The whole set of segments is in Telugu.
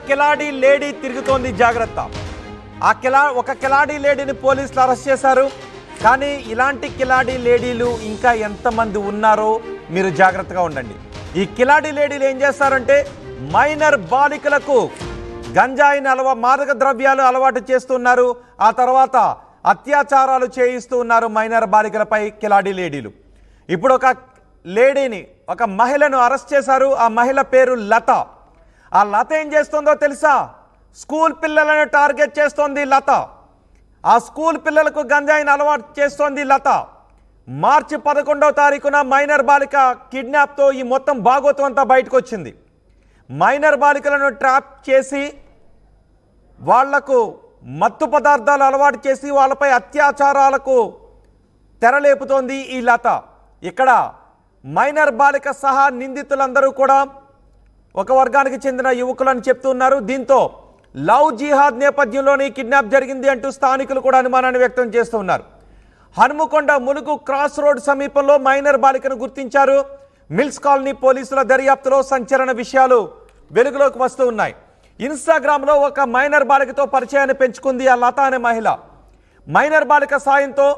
కిలాడి లేడీ తిరుగుతోంది, జాగ్రత్త. ఒక కిలాడి లేడీని పోలీసులు అరెస్ట్ చేశారు. కానీ ఇలాంటి కిలాడి లేడీలు ఇంకా ఎంతమంది ఉన్నారో మీరు జాగ్రత్తగా ఉండండి. ఈ కిలాడి లేడీలు ఏం చేస్తారంటే మైనర్ బాలికలకు గంజాయిని మాదక ద్రవ్యాలు అలవాటు చేస్తున్నారు. ఆ తర్వాత అత్యాచారాలు చేయిస్తూ ఉన్నారు మైనర్ బాలికలపై కిలాడి లేడీలు. ఇప్పుడు ఒక మహిళను అరెస్ట్ చేశారు. ఆ మహిళ పేరు లత. ఆ లత ఏం చేస్తుందో తెలుసా? స్కూల్ పిల్లలను టార్గెట్ చేస్తోంది లత. ఆ స్కూల్ పిల్లలకు గంజాయిని అలవాటు చేస్తోంది లత. మార్చి 11వ తారీఖున మైనర్ బాలిక కిడ్నాప్తో ఈ మొత్తం భాగోతం అంతా బయటకు వచ్చింది. మైనర్ బాలికలను ట్రాప్ చేసి వాళ్లకు మత్తు పదార్థాలు అలవాటు చేసి వాళ్ళపై అత్యాచారాలకు తెరలేపుతోంది ఈ లత. ఇక్కడ మైనర్ బాలిక సహా నిందితులందరూ కూడా ఒక వర్గానికి చెందిన యువకులని చెప్తున్నారు. దీంతో లవ్ జిహాద్ నేపథ్యంలోనే కిడ్నాప్ జరిగింది అంటూ స్థానికులు కూడా అనుమానాన్ని వ్యక్తం చేస్తున్నారు. హనుమకొండ ములుగు క్రాస్ రోడ్ సమీపంలో మైనర్ బాలికను గుర్తించారు. మిల్స్ కాలనీ పోలీసుల దర్యాప్తులో సంచలన విషయాలు వెలుగులోకి వస్తూ ఉన్నాయి. ఇన్స్టాగ్రామ్లో ఒక మైనర్ బాలికతో పరిచయాన్ని పెంచుకుంది ఆ లత అనే మహిళ. మైనర్ బాలిక సాయంతో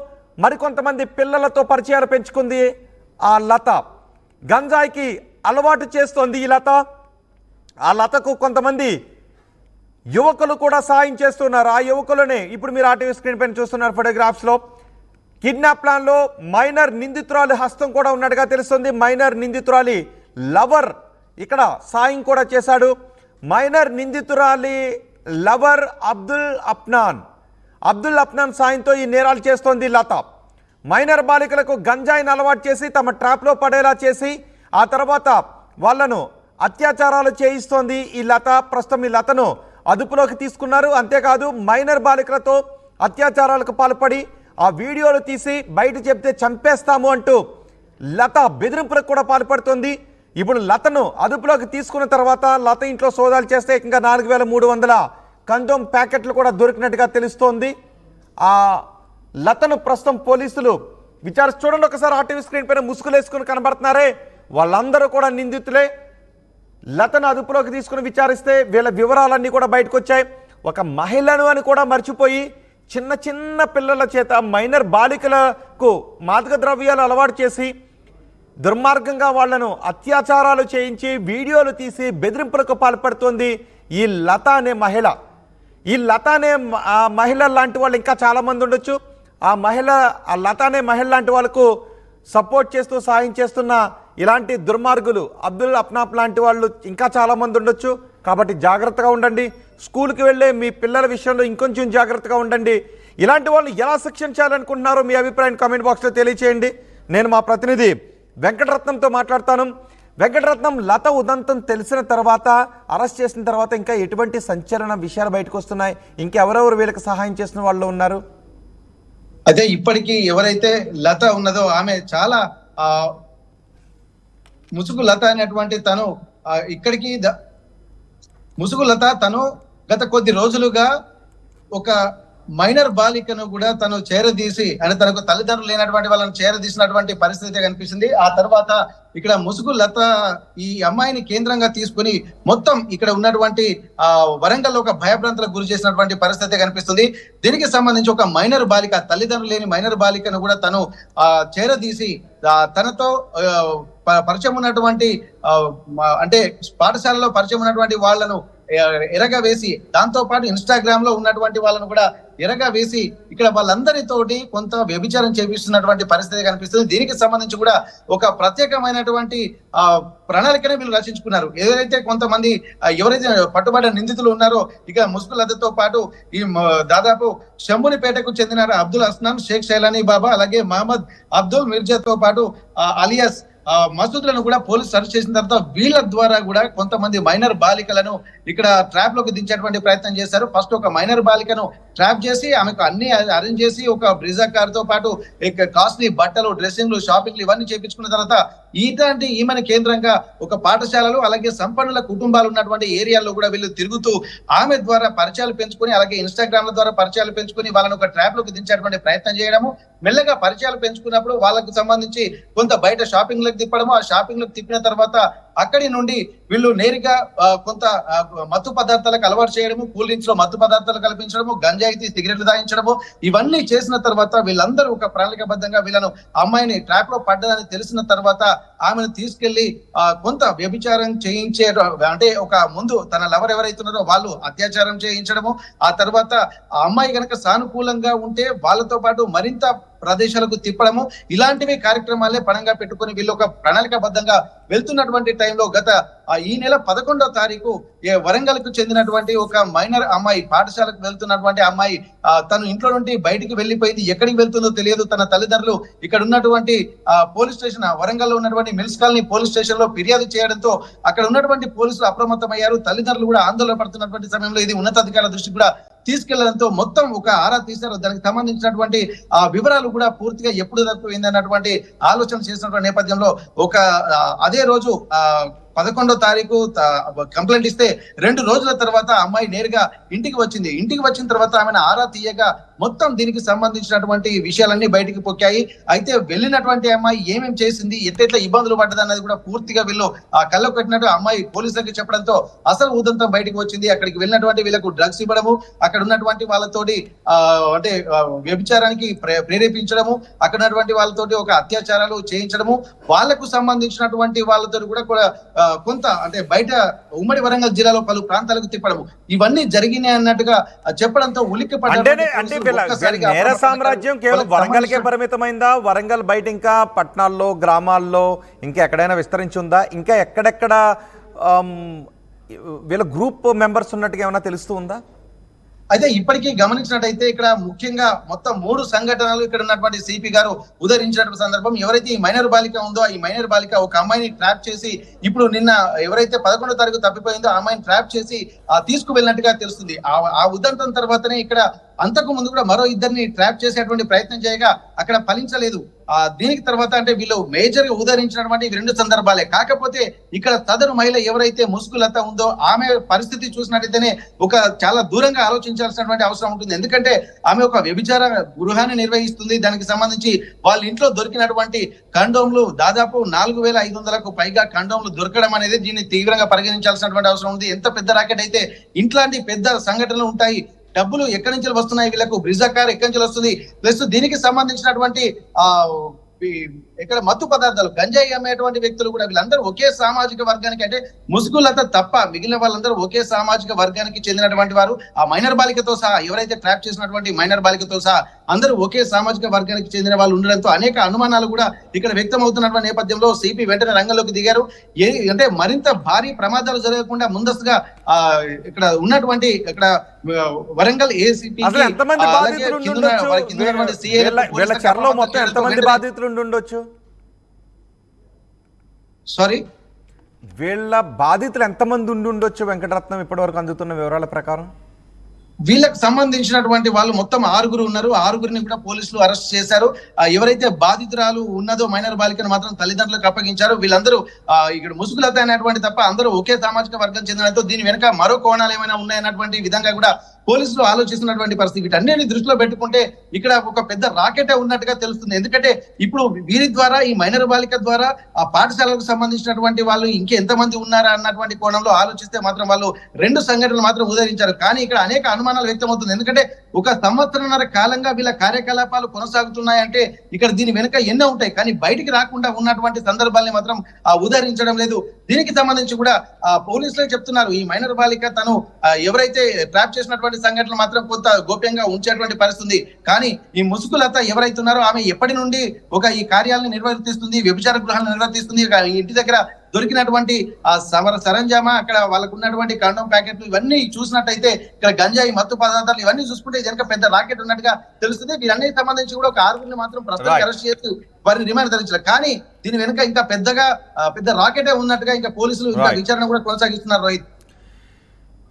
మరికొంతమంది పిల్లలతో పరిచయాలు పెంచుకుంది ఆ లత. గంజాయికి అలవాటు చేస్తోంది ఈ లత. ఆ లతకు కొంతమంది యువకులు కూడా సాయం చేస్తున్నారు. ఆ యువకులనే ఇప్పుడు మీరు ఆర్టీవీ స్క్రీన్ పైన చూస్తున్నారు ఫోటోగ్రాఫ్స్లో. కిడ్నాప్ ప్లాన్లో మైనర్ నిందితురాలి హస్తం కూడా ఉన్నట్టుగా తెలుస్తుంది. మైనర్ నిందితురాలి లవర్ ఇక్కడ సాయం కూడా చేశాడు. మైనర్ నిందితురాలి లవర్ అబ్దుల్ అప్నాన్ సాయంతో ఈ నేరాలు చేస్తోంది లత. మైనర్ బాలికలకు గంజాయిని అలవాటు చేసి తమ ట్రాప్లో పడేలా చేసి ఆ తర్వాత వాళ్లను అత్యాచారాలు చేయిస్తోంది ఈ లత. ప్రస్తుతం ఈ లతను అదుపులోకి తీసుకున్నారు. అంతేకాదు మైనర్ బాలికలతో అత్యాచారాలకు పాల్పడి ఆ వీడియోలు తీసి బయట చెప్తే చంపేస్తాము అంటూ లత బెదిరింపులకు కూడా పాల్పడుతోంది. ఇప్పుడు లతను అదుపులోకి తీసుకున్న తర్వాత లత ఇంట్లో సోదాలు చేస్తే ఇంకా 4300 కందోమ్ ప్యాకెట్లు కూడా దొరికినట్టుగా తెలుస్తోంది. ఆ లతను ప్రస్తుతం పోలీసులు చూడండి ఒకసారి ఆర్టీవీ స్క్రీన్ పైన ముసుగులేసుకుని కనబడుతున్నారే, వాళ్ళందరూ కూడా నిందితులే. లతను అదుపులోకి తీసుకుని విచారిస్తే వీళ్ళ వివరాలన్నీ కూడా బయటకు వచ్చాయి. ఒక మహిళను అని కూడా మర్చిపోయి చిన్న చిన్న పిల్లల చేత మైనర్ బాలికలకు మాదక ద్రవ్యాలు అలవాటు చేసి దుర్మార్గంగా వాళ్లను అత్యాచారాలు చేయించి వీడియోలు తీసి బెదిరింపులకు పాల్పడుతోంది ఈ లత అనే మహిళ. ఈ లత అనే మహిళ లాంటి వాళ్ళు ఇంకా చాలామంది ఉండొచ్చు. ఆ లత అనే మహిళ లాంటి వాళ్ళకు సపోర్ట్ చేస్తూ సాయం చేస్తున్న ఇలాంటి దుర్మార్గులు అబ్దుల్ అప్నాప్ లాంటి వాళ్ళు ఇంకా చాలామంది ఉండొచ్చు. కాబట్టి జాగ్రత్తగా ఉండండి. స్కూల్కి వెళ్ళే మీ పిల్లల విషయంలో ఇంకొంచెం జాగ్రత్తగా ఉండండి. ఇలాంటి వాళ్ళు ఎలా శిక్షించాలనుకుంటున్నారో మీ అభిప్రాయం కామెంట్ బాక్స్లో తెలియచేయండి. నేను మా ప్రతినిధి వెంకటరత్నంతో మాట్లాడతాను. వెంకటరత్నం, లత ఉదంతం తెలిసిన తర్వాత అరెస్ట్ చేసిన తర్వాత ఇంకా ఎటువంటి సంచలన విషయాలు బయటకు వస్తున్నాయి? ఇంకెవరెవరు వీళ్ళకి సహాయం చేసిన వాళ్ళు ఉన్నారు? అదే ఇప్పటికీ ఎవరైతే లత ఉన్నదో ఆమె చాలా ముసుగు లత అనేటువంటి తను ముసుగు లత తను గత కొద్ది రోజులుగా ఒక మైనర్ బాలికను కూడా తను చేరదీసి అంటే తనకు తల్లిదండ్రులు లేనటువంటి వాళ్ళని చేరదీసినటువంటి పరిస్థితి కనిపిస్తుంది. ఆ తర్వాత ఇక్కడ ముసుగు లత ఈ అమ్మాయిని కేంద్రంగా తీసుకుని మొత్తం ఇక్కడ ఉన్నటువంటి వరంగల్ ఒక భయభ్రాంతులకు గురి చేసినటువంటి పరిస్థితి కనిపిస్తుంది. దీనికి సంబంధించి ఒక మైనర్ బాలిక, తల్లిదండ్రులు లేని మైనర్ బాలికను కూడా తను చేరదీసి తనతో పరిచయం ఉన్నటువంటి అంటే పాఠశాలలో పరిచయం ఉన్నటువంటి వాళ్లను ఎరగా వేసి, దాంతో పాటు ఇన్స్టాగ్రామ్ లో ఉన్నటువంటి వాళ్ళను కూడా ఎరగా వేసి ఇక్కడ వాళ్ళందరితోటి కొంత వ్యభిచారం చేపిస్తున్నటువంటి పరిస్థితి కనిపిస్తుంది. దీనికి సంబంధించి కూడా ఒక ప్రత్యేకమైనటువంటి ప్రణాళికనే వీళ్ళు రచించుకున్నారు. ఏదైతే కొంతమంది ఎవరైతే పట్టుబడిన నిందితులు ఉన్నారో ఇక ముసుగు లతతో పాటు ఈ దాదాపు శంభునిపేటకు చెందిన అబ్దుల్ అస్నాన్, షేక్ శైలానీ బాబా, అలాగే మహమ్మద్ అబ్దుల్ మిర్జాతో పాటు అలియాస్ మసూద్లను కూడా పోలీసు అరెస్ట్ చేసిన తర్వాత వీళ్ళ ద్వారా కూడా కొంతమంది మైనర్ బాలికలను ఇక్కడ ట్రాప్ లోకి దించేటువంటి ప్రయత్నం చేశారు. ఫస్ట్ ఒక మైనర్ బాలికను ట్రాప్ చేసి ఆమెకు అన్ని అరేంజ్ చేసి ఒక బ్రిజా కార్ తో పాటు కాస్ట్లీ బట్టలు, డ్రెస్సింగ్లు, షాపింగ్లు ఇవన్నీ చేపించుకున్న తర్వాత ఈమెను కేంద్రంగా ఒక పాఠశాలలు అలాగే సంపన్నుల కుటుంబాలు ఉన్నటువంటి ఏరియాల్లో కూడా వీళ్ళు తిరుగుతూ ఆమె ద్వారా పరిచయాలు పెంచుకొని అలాగే ఇన్స్టాగ్రామ్ల ద్వారా పరిచయాలు పెంచుకొని వాళ్ళని ఒక ట్రాప్ లోకి దించేటువంటి ప్రయత్నం చేయడము. మెల్లగా పరిచయాలు పెంచుకున్నప్పుడు వాళ్ళకు సంబంధించి కొంత బయట షాపింగ్ లకు తిప్పడము, ఆ షాపింగ్ లకు తిప్పిన తర్వాత అక్కడి నుండి వీళ్ళు నేరుగా కొంత మత్తు పదార్థాలకు అలవాటు చేయడము, కూల్ డ్రింక్స్ లో మత్తు పదార్థాలు కల్పించడము, గంజాయితీ సిగరెట్లు తాగించడము, ఇవన్నీ చేసిన తర్వాత వీళ్ళందరూ ఒక ప్రణాళికబద్ధంగా వీళ్ళను అమ్మాయిని ట్రాప్ లో పడ్డదని తెలిసిన తర్వాత ఆమెను తీసుకెళ్లి కొంత వ్యభిచారం చేయించే, అంటే ఒక ముందు తన లవర్ ఎవరైతే ఉన్నారో వాళ్ళు అత్యాచారం చేయించడము, ఆ తర్వాత ఆ అమ్మాయి కనుక సానుకూలంగా ఉంటే వాళ్ళతో పాటు మరింత ప్రదేశాలకు తిప్పడము, ఇలాంటివి కార్యక్రమాలే పణంగా పెట్టుకుని వీళ్ళు ఒక ప్రణాళికాబద్ధంగా వెళ్తున్నటువంటి టైంలో ఈ నెల 11వ తారీఖు వరంగల్ కు చెందినటువంటి ఒక మైనర్ అమ్మాయి, పాఠశాలకు వెళ్తున్నటువంటి అమ్మాయి తను ఇంట్లో నుండి బయటికి వెళ్లిపోయింది. ఎక్కడికి వెళ్తుందో తెలియదు. తన తల్లిదండ్రులు ఇక్కడ ఉన్నటువంటి పోలీస్ స్టేషన్, వరంగల్ లో ఉన్నటువంటి మిల్స్ కాలనీ పోలీస్ స్టేషన్ లో ఫిర్యాదు చేయడంతో అక్కడ ఉన్నటువంటి పోలీసులు అప్రమత్తమయ్యారు. తల్లిదండ్రులు కూడా ఆందోళన పడుతున్నటువంటి సమయంలో ఇది ఉన్నతాధికారుల దృష్టికి కూడా తీసుకెళ్లడంతో మొత్తం ఒక ఆరా తీశారు. దానికి సంబంధించినటువంటి వివరాలు కూడా పూర్తిగా ఎప్పుడు తప్పిపోయింది అన్నటువంటి ఆలోచన చేసినటువంటి నేపథ్యంలో అదే రోజు 11వ తారీఖు కంప్లైంట్ ఇస్తే 2 రోజుల తర్వాత అమ్మాయి నేరుగా ఇంటికి వచ్చింది. ఇంటికి వచ్చిన తర్వాత ఆమెను ఆరా తీయగా మొత్తం దీనికి సంబంధించినటువంటి విషయాలన్నీ బయటికి పొక్కాయి. అయితే వెళ్ళినటువంటి అమ్మాయి ఏమేం చేసింది, ఎట్లా ఇబ్బందులు పడ్డది అన్నది కూడా పూర్తిగా వీళ్ళు కళ్ళకు పెట్టినట్టు అమ్మాయి పోలీసులకు చెప్పడంతో అసలు ఉదంతం బయటకు వచ్చింది. అక్కడికి వెళ్ళినటువంటి వీళ్ళకు డ్రగ్స్ ఇవ్వడము, అక్కడ ఉన్నటువంటి వాళ్ళతోటి అంటే వ్యభిచారానికి ప్రేరేపించడము, అక్కడ ఉన్నటువంటి వాళ్ళతోటి ఒక అత్యాచారాలు చేయించడము, వాళ్లకు సంబంధించినటువంటి వాళ్ళతో కూడా కొంత అంటే బయట ఉమ్మడి వరంగల్ జిల్లాలో పలు ప్రాంతాలకు తిప్పడము, ఇవన్నీ జరిగినాయి అన్నట్టుగా చెప్పడంతో ఉలిక్కి నేర సామ్రాజ్యం కేవలం వరంగల్కే పరిమితమైందా? వరంగల్ బయట ఇంకా పట్టణాల్లో, గ్రామాల్లో ఇంకా ఎక్కడైనా విస్తరించి ఉందా? ఇంకా ఎక్కడెక్కడ వీళ్ళ గ్రూప్ మెంబర్స్ ఉన్నట్టుగా ఏమైనా తెలుస్తూ ఉందా? అయితే ఇప్పటికీ గమనించినట్టయితే ఇక్కడ ముఖ్యంగా మొత్తం 3 సంఘటనలు ఇక్కడ ఉన్నటువంటి సిపి గారు ఉదరించినటువంటి సందర్భం. ఎవరైతే ఈ మైనర్ బాలిక ఉందో ఈ మైనర్ బాలిక ఒక అమ్మాయిని ట్రాప్ చేసి, ఇప్పుడు నిన్న ఎవరైతే 11వ తారీఖు తప్పిపోయిందో ఆ అమ్మాయిని ట్రాప్ చేసి తీసుకువెళ్ళినట్టుగా తెలుస్తుంది. ఆ ఉదంతం తర్వాతనే ఇక్కడ అంతకు ముందు కూడా మరో 2ని ట్రాప్ చేసేటువంటి ప్రయత్నం చేయగా అక్కడ ఫలించలేదు. దీనికి తర్వాత అంటే వీళ్ళు మేజర్ గా ఉదరించినటువంటి 2 సందర్భాలే. కాకపోతే ఇక్కడ సదరు మహిళ ఎవరైతే ముసుగులత ఉందో ఆమె పరిస్థితి చూసినట్టయితేనే ఒక చాలా దూరంగా ఆలోచించాల్సినటువంటి అవసరం ఉంటుంది. ఎందుకంటే ఆమె ఒక వ్యభిచార గృహాన్ని నిర్వహిస్తుంది. దానికి సంబంధించి వాళ్ళ ఇంట్లో దొరికినటువంటి కండోమ్లు దాదాపు 4500కు పైగా కండోమ్లు దొరకడం అనేది దీన్ని తీవ్రంగా పరిగణించాల్సినటువంటి అవసరం ఉంది. ఎంత పెద్ద రాకెట్ అయితే ఇట్లాంటి పెద్ద సంఘటనలు ఉంటాయి. డబ్బులు ఎక్కడి నుంచి వస్తున్నాయి, వీళ్ళకు బ్రిజా కార్ ఎక్కడి నుంచి వస్తుంది, ప్లస్ దీనికి సంబంధించినటువంటి ఇక్కడ మత్తు పదార్థాలు గంజాయి అమ్మేటువంటి వ్యక్తులు కూడా వీళ్ళందరూ ఒకే సామాజిక వర్గానికి, అంటే ముసుగులత తప్ప మిగిలిన వాళ్ళందరూ ఒకే సామాజిక వర్గానికి చెందినటువంటి వారు. ఆ మైనర్ బాలికతో సహా ఎవరైతే ట్రాప్ చేసినటువంటి మైనర్ బాలికతో సహా అందరూ ఒకే సామాజిక వర్గానికి చెందిన వాళ్ళు ఉండడంతో అనేక అనుమానాలు కూడా ఇక్కడ వ్యక్తం అవుతున్నటువంటి నేపథ్యంలో సిపి వెంటనే రంగంలోకి దిగారు. అంటే మరింత భారీ ప్రమాదాలు జరగకుండా ముందస్తుగా ఇక్కడ ఉన్నటువంటి ఇక్కడ వరంగల్ ఏసీపీ సారీ వీళ్ళ బాధితులు ఎంతమంది ఉండి ఉండొచ్చు వెంకటరత్నం ఇప్పటి వరకు అందుతున్న వివరాల ప్రకారం? వీళ్ళకి సంబంధించినటువంటి వాళ్ళు మొత్తం 6 ఉన్నారు. 6గురిని కూడా పోలీసులు అరెస్ట్ చేశారు. ఎవరైతే బాధితురాలు ఉన్నదో మైనర్ బాలికను మాత్రం తల్లిదండ్రులకు అప్పగించారు. వీళ్ళందరూ ఇక్కడ ముసుగులత అనేటువంటి తప్ప అందరూ ఒకే సామాజిక వర్గం చెందినతో దీని వెనక మరో కోణాలు ఏమైనా ఉన్నాయన్నటువంటి విధంగా కూడా పోలీసులు ఆలోచిస్తున్నటువంటి పరిస్థితి. వీటన్నిటిని దృష్టిలో పెట్టుకుంటే ఇక్కడ ఒక పెద్ద రాకెటే ఉన్నట్టుగా తెలుస్తుంది. ఎందుకంటే ఇప్పుడు వీరి ద్వారా ఈ మైనర్ బాలిక ద్వారా ఆ పాఠశాలకు సంబంధించినటువంటి వాళ్ళు ఇంకెంతమంది ఉన్నారా అన్నటువంటి కోణంలో ఆలోచిస్తే మాత్రం వాళ్ళు 2 సంఘటనలు మాత్రం ఉదరించారు. కానీ ఇక్కడ అనేక అనుమానాలు వ్యక్తమవుతుంది. ఎందుకంటే 1 సంవత్సరంన్నర కాలంగా వీళ్ళ కార్యకలాపాలు కొనసాగుతున్నాయంటే ఇక్కడ దీని వెనుక ఎన్నో ఉంటాయి. కానీ బయటికి రాకుండా ఉన్నటువంటి సందర్భాల్ని మాత్రం ఉదరించడం లేదు. దీనికి సంబంధించి కూడా పోలీసులే చెప్తున్నారు, ఈ మైనర్ బాలిక తను ఎవరైతే ట్రాప్ చేసినటువంటి సంఘటనలు మాత్రం కొంత గోప్యంగా ఉంచేటువంటి పరిస్థితి. కానీ ఈ ముసుగులత ఎవరైతే ఉన్నారో ఆమె ఎప్పటి నుండి ఈ కార్యాలను నిర్వర్తిస్తుంది, వ్యభిచార గృహాలను నిర్వర్తిస్తుంది. ఇంటి దగ్గర దొరికినటువంటి సరంజామా, అక్కడ వాళ్ళకు ఉన్నటువంటి కండోమ్ ప్యాకెట్లు ఇవన్నీ చూసినట్టయితే ఇక్కడ గంజాయి మత్తు పదార్థాలు ఇవన్నీ చూసుకుంటే వెనక పెద్ద రాకెట్ ఉన్నట్టుగా తెలుస్తుంది. వీరన్నిటికి సంబంధించి కూడా ఒక 6గురిని మాత్రం ప్రస్తుతం అరెస్ట్ చేసి వారిని రిమాండ్ తరలించారు. కానీ దీని వెనుక ఇంకా పెద్ద రాకెటే ఉన్నట్టుగా ఇంకా పోలీసులు ఇంకా విచారణ కూడా కొనసాగిస్తున్నారు.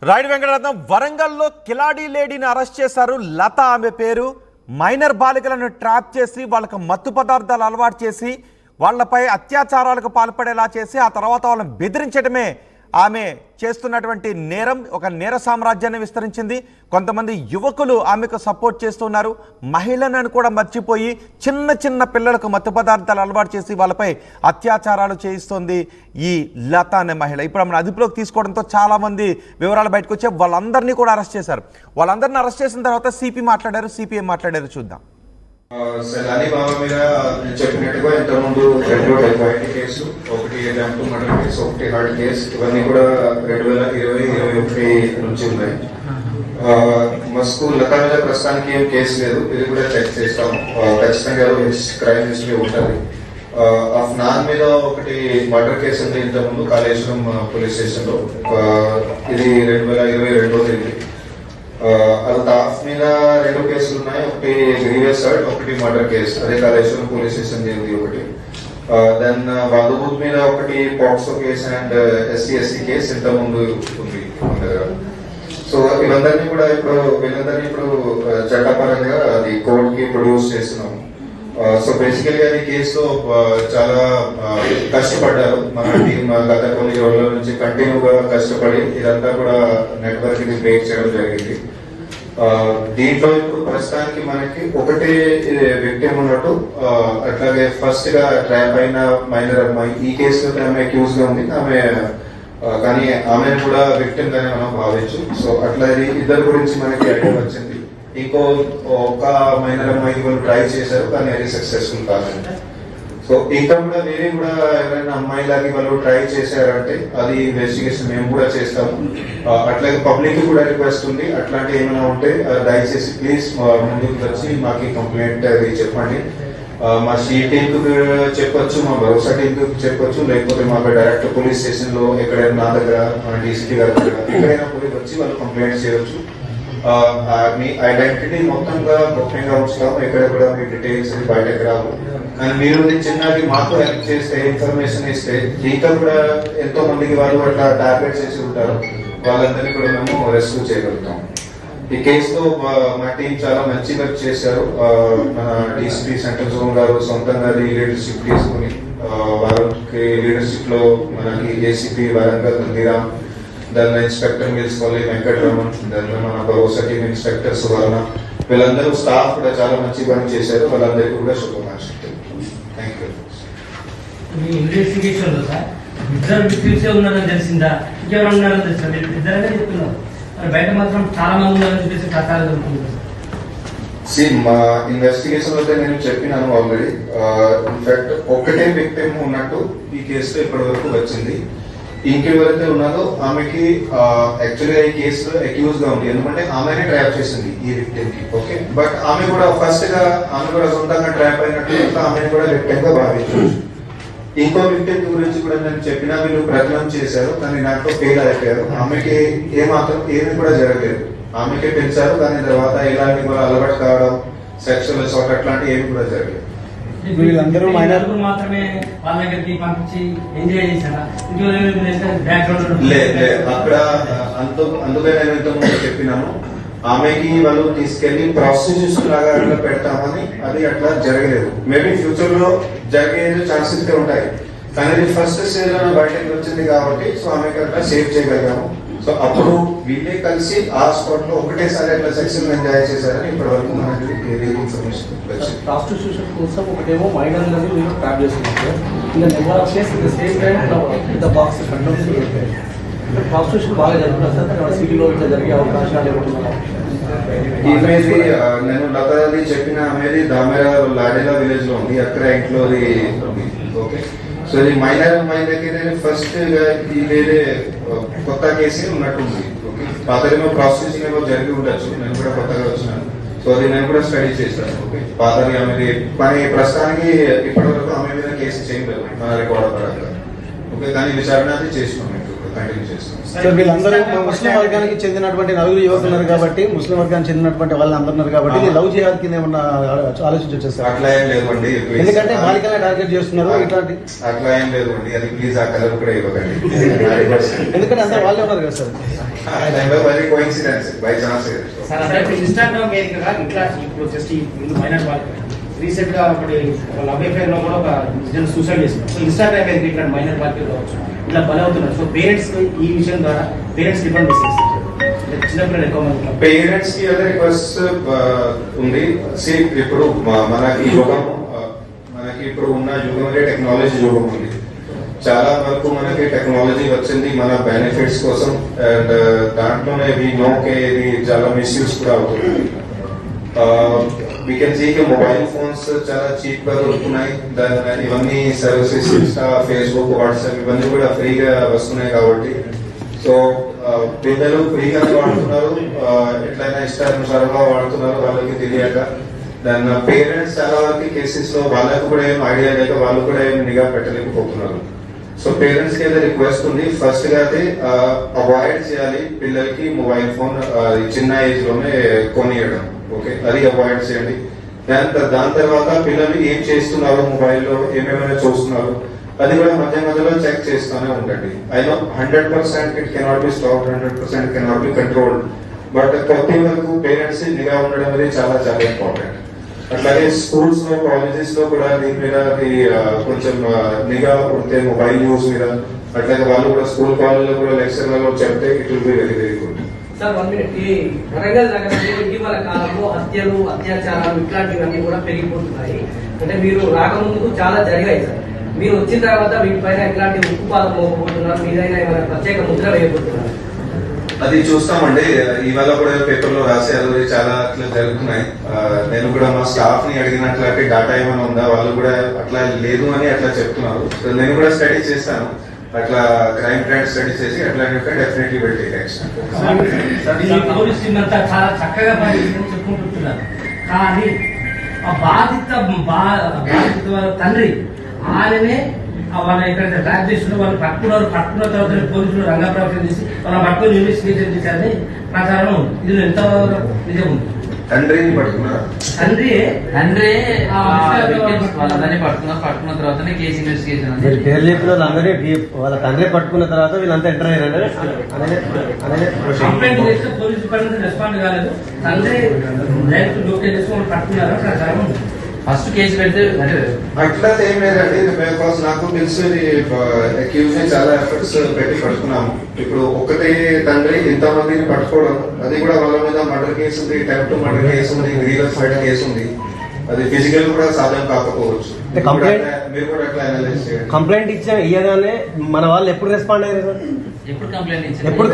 రైట్ వెంకటరత్నం, వరంగల్లో కిలాడీ లేడీని అరెస్ట్ చేశారు. లత ఆమె పేరు. మైనర్ బాలికలను ట్రాప్ చేసి వాళ్ళకి మత్తు పదార్థాలు అలవాటు చేసి వాళ్ళపై అత్యాచారాలకు పాల్పడేలా చేసి ఆ తర్వాత వాళ్ళని బెదిరించడమే ఆమె చేస్తున్నటువంటి నేరం ఒక నేర సామ్రాజ్యాన్ని విస్తరించింది. కొంతమంది యువకులు ఆమెకు సపోర్ట్ చేస్తున్నారు. మహిళలను కూడా మర్చిపోయి చిన్న చిన్న పిల్లలకు మత్తు పదార్థాలు అలవాటు చేసి వాళ్ళపై అత్యాచారాలు చేయిస్తోంది ఈ లత అనే మహిళ. ఇప్పుడు ఆమెను అదుపులోకి తీసుకోవడంతో చాలామంది వివరాలు బయటకు వచ్చే వాళ్ళందరినీ కూడా అరెస్ట్ చేశారు. వాళ్ళందరినీ అరెస్ట్ చేసిన తర్వాత సిపి మాట్లాడారు. సిపి ఏం మాట్లాడారు చూద్దాం. సలాని బాబా మీద చెప్పినట్టుగా ఇంతకుముందు 2 dacoity case, 1 attempt murder case, 1 heart case, ఇవన్నీ కూడా 2020-21 నుంచి ఉన్నాయి. మస్కు లతా మీద ప్రస్తుతానికి ఏం కేసు లేదు. ఇది కూడా చెక్ చేస్తాము. ఖచ్చితంగా క్రైమ్ హిస్టరీ ఉంటుంది. నాన్ మీద 1 మర్డర్ కేసు ఉంది ఇంతకుముందు కాళేశ్వరం పోలీస్ స్టేషన్ లో. ఇది 2022 జరిగింది. అల్తాఫ్ మీద 2 కేసులు ఉన్నాయి. 1 గ్రీవియస్ అసాల్ట్, 1 మర్డర్ కేసు, అదే కాళేశ్వరం పోలీస్ స్టేషన్ జరిగింది 1. దెన్ వాదుబూత్ మీద 1 POCSO case and SC/ST case ఇంత ముందు ఉంది మన దగ్గర. సో వీళ్ళందరినీ ఇప్పుడు చట్టపరంగా అది కోర్ట్ కి ప్రొడ్యూస్ చేస్తున్నాము. సో బేసికల్గా ఈ కేసులో చాలా కష్టపడ్డారు మన టీం. గత కొన్ని రోజుల నుంచి కంటిన్యూగా కష్టపడి ఇదంతా కూడా నెట్వర్క్ ని బ్రేక్ చేయడం జరిగింది. దీంట్లో ఇప్పుడు ప్రస్తుతానికి మనకి 1 విక్టిమ్ ఉన్నట్టు, అట్లాగే ఫస్ట్ గా ట్రాప్ అయిన మైనర్ అమ్మాయి ఈ కేసులో ఆమె అక్యూజ్ గా ఉంది. కానీ ఆమెను కూడా విక్టిమ్ గానే మనం భావించు. సో అట్లా ఇద్దరు గురించి మనకి ఐడియా వచ్చింది. ఇంకో 1 మైనర్ అమ్మాయికి వాళ్ళు ట్రై చేశారు కానీ అది సక్సెస్ఫుల్ కాదండి. సో ఇంకా కూడా వేరే కూడా ఎవరైనా అమ్మాయిలాగే వాళ్ళు ట్రై చేశారంటే అది ఇన్వెస్టిగేషన్ మేము కూడా చేస్తాము. అట్లాగే పబ్లిక్ కూడా రిక్వెస్ట్ ఉంది, అట్లాంటి ఏమైనా ఉంటే దయచేసి ప్లీజ్ ముందుకు వచ్చి మాకు కంప్లైంట్ అది చెప్పండి. మా టీమ్ కు చెప్పొచ్చు, మా భరోసా టీమ్ కు చెప్పొచ్చు, లేకపోతే మాకు డైరెక్ట్ పోలీస్ స్టేషన్ లో ఎక్కడైనా నా దగ్గర DCP గారి దగ్గర ఎక్కడైనా పోలీస్ వచ్చి వాళ్ళు కంప్లైంట్ చేయవచ్చు. మీ ఐడెంటిటీ మొత్తంగా గోప్యంగా ఉంచుతాము. ఎక్కడ కూడా మీ డీటెయిల్స్ బయటకు రావు. కానీ మీరు చిన్నది మాకు హెల్ప్ చేస్తే, ఇన్ఫర్మేషన్ ఇస్తే, ఇంకా కూడా ఎంతో మందికి వాళ్ళు అట్లా టార్గెట్ చేసి ఉంటారు, వాళ్ళందరినీ కూడా మేము రెస్క్యూ చేయగలుగుతాం. ఈ కేసులో మా టీం చాలా మంచి వర్క్ చేశారు. మన DCP సెంట్రల్ జోన్ గారు సొంతంగా లీడర్షిప్ తీసుకుని వారికి లీడర్షిప్ లో మనకి ACP వరంగల్ దిరామ్, దాని ఇన్స్పెక్టర్ మిల్స్పల్లి వెంకటరమణ్, దానిలో మన భరోసా టీం ఇన్స్పెక్టర్ సువర్ణ, వీళ్ళందరూ స్టాఫ్ కూడా చాలా మంచి పని చేశారు. వాళ్ళందరికీ కూడా శుభాకాంక్షలు. Thank you. మీ ఇన్వెస్టిగేషన్ లో సార్ ఇద్దరు విక్టిమ్స్ ఉన్నారని తెలిసిందా, ఇంకెవరు ఉన్నారని తెలిసిందా? మీరు ఇద్దరనే చెప్తున్నారు, మరి బయట మాత్రం చాలా మంది ఉన్నారని చెప్పేసి ప్రకారం జరుగుతుంది. మా ఇన్వెస్టిగేషన్ అయితే నేను చెప్పినాను ఆల్రెడీ. ఇన్ఫాక్ట్ 1 విక్టిమ్ ఉన్నట్టు ఈ కేసులో ఇప్పటి వరకు వచ్చింది. ఇంకెవరైతే ఉన్నదో ఆమెకి యాక్చువల్గా ఈ కేసులో అక్యూజ్ గా ఉంది, ఎందుకంటే ఆమెనే ట్రాప్ చేసింది ఈ విక్టిమ్ కి. ఓకే, బట్ ఆమె కూడా ఫస్ట్ గా ఆమె కూడా సొంతంగా ట్రాప్ అయినట్టు ఆమెను కూడా విక్టిమ్ గా భావించవచ్చు. ఇంకో విక్టిమ్ గురించి కూడా నేను చెప్పినా వీళ్ళు ప్రయత్నం చేశారు కానీ నాకు ఫెయిల్ అయిపోయారు. ఆమెకి ఏమాత్రం ఏమి కూడా జరగలేదు. ఆమెకే పెంచారు కానీ తర్వాత ఇలాంటి కూడా అలవాటు కావడం, సెక్షువల్ అసాల్ట్ అట్లాంటి ఏమి కూడా జరగలేదు. వీళ్ళందరూ మైనర్ మాత్రమే వాళ్ళ దగ్గరికి పంపించి ఎంజాయ్ చేశారా? లేదు, అక్కడ అందుకే నేను ఇంతకుముందు చెప్పినాను, ఆమెకి వాళ్ళు తీసుకెళ్లి ప్రాస్టిట్యూషన్ లాగా అట్లా పెడతామని, అది అట్లా జరగలేదు. మేబీ ఫ్యూచర్ లో జరిగే ఛాన్సెస్ ఉంటాయి కానీ ఇది ఫస్ట్ స్టేజ్ లో బయటకు వచ్చింది కాబట్టి సో ఆమెకి అట్లా సేవ్ చేయగలిగాము. సో అప్పుడు వీళ్ళే కలిసి ఆ స్పాట్ లో ఒకటేసారి అట్లా సెక్షన్ ఎంజాయ్ చేశారని ఇప్పటి వరకు మనకి ఇన్ఫర్మేషన్ వచ్చింది. ప్రాస్టిట్యూషన్ కోసం ఒకటేమో మైనర్లని మీరు ట్రాప్ చేస్తున్నారు, ఇంకా number of case the same time the box control. Prostitution బాగా జరుగుతుంది సార్ సిటీలో ఇట్లా జరిగే అవకాశాలు ఏమంటున్నారు? ఇమేజ్ నేను లతాది చెప్పిన అమ్మేది దామెరా లాడేలా విలేజ్ లో ఉంది, అక్కడ ఇంట్లో ఉంది. ఓకే, సో ఇది మైనర్ అమ్మాయి దగ్గర ఫస్ట్ ఈ వేరే కొత్త కేసు ఉన్నట్టుంది. ఓకే, పాతేమో ప్రాసెసింగ్ ఏమో జరిగి ఉండొచ్చు, నేను కూడా కొత్తగా వచ్చినాను. సో అది నేను కూడా స్టడీ చేస్తాను. ఓకే, పాతది ఆమెది పని ప్రస్తుతానికి ఇప్పటి వరకు ఆమె మీద కేసు చేయలేదు మన రికార్డ్ పరంగా. ఓకే, కానీ విచారణ అది చేస్తున్నాం, కంటిన్యూ చేస్తున్నాం. వీళ్ళందరూ ముస్లిం వర్గానికి చెందినటువంటి 9 యువకులు ఉన్నారు కాబట్టి, ముస్లిం వర్గానికి చెందినటువంటి వాళ్ళు అందరు ఉన్నారు కాబట్టి లవ్ జిహాద్ కింద ఏమన్నా ఆలోచించవచ్చు సార్? అట్లా ఏం లేదండి, ఎందుకంటే బాలికలనే టార్గెట్ చేస్తున్నారు. ఇట్లాంటి అట్లా ఏం లేదండి, అది ప్లీజ్ ఆ కలర్ కూడా ఇవ్వకండి. ఎందుకంటే అందరూ వాళ్ళే ఉన్నారు కదా sir. Coincidence by chance. Instagram వేదికగా ఇట్లా ఇప్పుడు జస్ట్ మైనర్ వాళ్ళకి రీసెంట్ గా ఒకటి లవ్ అఫేర్ లో కూడా ఒక సూసైడ్ చేసింది. సో ఇన్స్టాగ్రామ్ వేదిక ఇట్లా మైనర్ వాళ్ళకి కావచ్చు ఇట్లా బలి అవుతున్నారు. సో పేరెంట్స్ ఈ విషయం ద్వారా పేరెంట్స్ ఇబ్బంది చేస్తారు. చిన్నపిల్లలు ఎక్కువ మంది ఉన్నారు. పేరెంట్స్ కి అదే రిక్వెస్ట్ ఉంది. ఇప్పుడు మనకి యుగం మనకి ఇప్పుడు ఉన్న యుగంలో టెక్నాలజీ యుగం ఉంది. చాలా వరకు మనకి టెక్నాలజీ వచ్చింది మన బెనిఫిట్స్ కోసం, అండ్ దాంట్లోనే ఇది చాలా మిస్యూజ్ కూడా అవుతుంది. వీ కెన్ సీ కి మొబైల్ ఫోన్స్ చాలా చీప్ గా దొరుకుతున్నాయి. ఇవన్నీ సర్వీసెస్ ఇన్స్టా, ఫేస్బుక్, వాట్సాప్ ఇవన్నీ కూడా ఫ్రీగా వస్తున్నాయి కాబట్టి సో పిల్లలు ఫ్రీగానే వాడుతున్నారు, ఎట్లయినా ఇష్టానుసారంగా వాడుతున్నారు వాళ్ళకి తెలియక. దాని పేరెంట్స్ చాలా వరకు కేసెస్ లో వాళ్ళకు కూడా ఏం ఐడియా లేక వాళ్ళు కూడా ఏం నిఘా పెట్టలేకపోతున్నారు. సో పేరెంట్స్ కి అయితే రిక్వెస్ట్ ఉంది, ఫస్ట్ గా అయితే అవాయిడ్ చేయాలి పిల్లలకి మొబైల్ ఫోన్ చిన్న ఏజ్ లోనే కొనియడం. ఓకే, అది అవాయిడ్ చేయండి. దాని తర్వాత పిల్లలు ఏం చేస్తున్నారు, మొబైల్లో ఏమేమైనా చూస్తున్నారు అది కూడా మధ్య మధ్యలో చెక్ చేస్తూనే ఉండండి. I know 100% it cannot be stop, 100% cannot be controlled, but కొద్ది వరకు పేరెంట్స్ నిఘా ఉండడం అనేది చాలా చాలా ఇంపార్టెంట్. అట్లాగే స్కూల్స్ లో, కాలేజెస్ లో కూడా దీని మీద కొంచెం నిఘా ఉంటే మొబైల్ యూస్ మీద, అట్లాగే వాళ్ళు కూడా స్కూల్ కాలేజ్ లో కూడా లెక్చర్లలో చెప్తే it will be very very good. Sir 1 minute. ఈ వరంగల్ నగరంలో ఇటీవల కాలంలో హత్యలు, అత్యాచారాలు ఇట్లాంటివన్నీ కూడా పెరిగిపోతున్నాయి. అంటే మీరు రాకముందుకు చాలా జరిగాయి సార్. మీరు వచ్చిన తర్వాత వీటిపైన ఎట్లాంటి ఉక్కుపాదం మోకపోతున్నారు, మీదైనా ఏమైనా ప్రత్యేక ముద్ర వేయబోతున్నారు? అది చూస్తామండి. ఇవాళ కూడా పేపర్ లో రాశారు, చాలా అట్లా జరుగుతున్నాయి. నేను కూడా మా స్టాఫ్ ని అడిగినట్లాంటి డాటా ఏమైనా ఉందా, వాళ్ళు కూడా అట్లా లేదు అని అట్లా చెప్తున్నారు. సో నేను కూడా స్టడీ చేస్తాను, అట్లా క్రైమ్ ట్రెండ్ స్టడీ చేసి అట్లాంటి definitely will take action. Police team అంతా చాలా చక్కగా పనిచేస్తుందని చెప్పుకుంటున్నారు. కానీ ఆ బాధిత వాళ్ళ తండ్రి ఆయననే వాళ్ళ ఎక్కడైతే ట్రాక్ చేస్తున్న వాళ్ళు పట్టుకున్న తర్వాత పోలీసులు రంగప్రవేశం చేసి వాళ్ళ పట్టుకుని ఇన్వెస్టిగేషన్ చేశారని ప్రచారం ఉంది. ఇది ఎంత నిజం ఉంది? తండ్రిని పట్టుకున్నారు, వాళ్ళందరినీ పట్టుకున్న తర్వాతనే కేసు ఇన్వెస్టిగేషన్ మీరు పేరు చెప్పిన వాళ్ళందరినీ వాళ్ళ తండ్రి పట్టుకున్న తర్వాత వీళ్ళంతా ఎంటర్ అయ్యారు. కంప్లైంట్ చేస్తే పోలీసు పని రెస్పాండ్ కాలేదు. తండ్రి డైరెక్ట్ డోకే చేసుకొని పట్టుకున్నారా ప్రచారం ఉంది. ఫస్ట్ కేసు పెడితే అట్లా ఏం లేదండి. నాకు తెలిసి అక్యూజ్ ని చాలా ఎఫర్ట్స్ పెట్టి పట్టుకున్నాము. ఇప్పుడు ఒకటే తండ్రి ఇంతమందిని పట్టుకోవడం, అది కూడా వాళ్ళ మీద మర్డర్ కేసు ఉంది, అటెంప్ట్ మర్డర్ కేసు ఉంది, రీగల్ ఫైట్ కేసు ఉంది. అది ఫిజికల్ కూడా సాధ్యం కాకపోవచ్చు. మీరు కూడా అట్లా అనలైజ్ చేయండి. కంప్లైంట్ ఇయ్యగానే మన వాళ్ళు ఎప్పుడు రెస్పాండ్ అయ్యారు సార్? ఎప్పుడు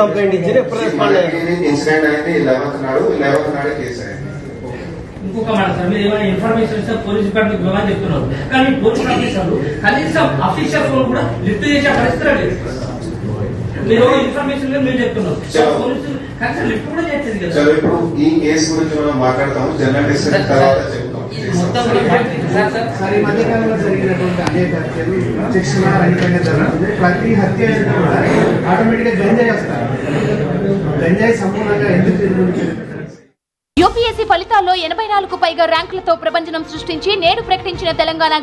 కంప్లైంట్ ఇచ్చారు, ఎప్పుడు రెస్పాండ్ అయ్యారు? ఇన్సిడెంట్ అయింది 11th నాడు కేసు అయింది. ఇంకొక మాట సార్, మీరు ఏమైనా ఇన్ఫర్మేషన్ ఇస్తే పోలీసు డిపార్ట్మెంట్ ఇవ్వమని చెప్తున్నారు. కానీ పోలీసు ఆఫీసర్లు కనీసం అఫీషియల్ ఫోన్ కూడా లిఫ్ట్ చేసే పరిస్థితి లేదు. మీరు ఇన్ఫర్మేషన్ లేదు మీరు చెప్తున్నారు, పోలీసులు కనీసం లిఫ్ట్ కూడా చేసేది కదా. చలో ఇప్పుడు ఈ కేసు గురించి మనం మాట్లాడతాము, జనరల్ డిస్కషన్ తర్వాత చెప్తాం. ఈ మధ్యకాలంలో జరిగినటువంటి అనేక హత్యలు, శిక్షణ రహితంగా జరుగుతుంది. ప్రతి హత్య కూడా ఆటోమేటిక్ గా గంజాయి వస్తారు. గంజాయి సంపూర్ణంగా ఎందుకు జరుగుతుంది? యూపీఎస్సీ ఫలితాల్లో 84కు పైగా ర్యాంకులతో ప్రపంచం సృష్టించి నేడు ప్రకటించిన తెలంగాణ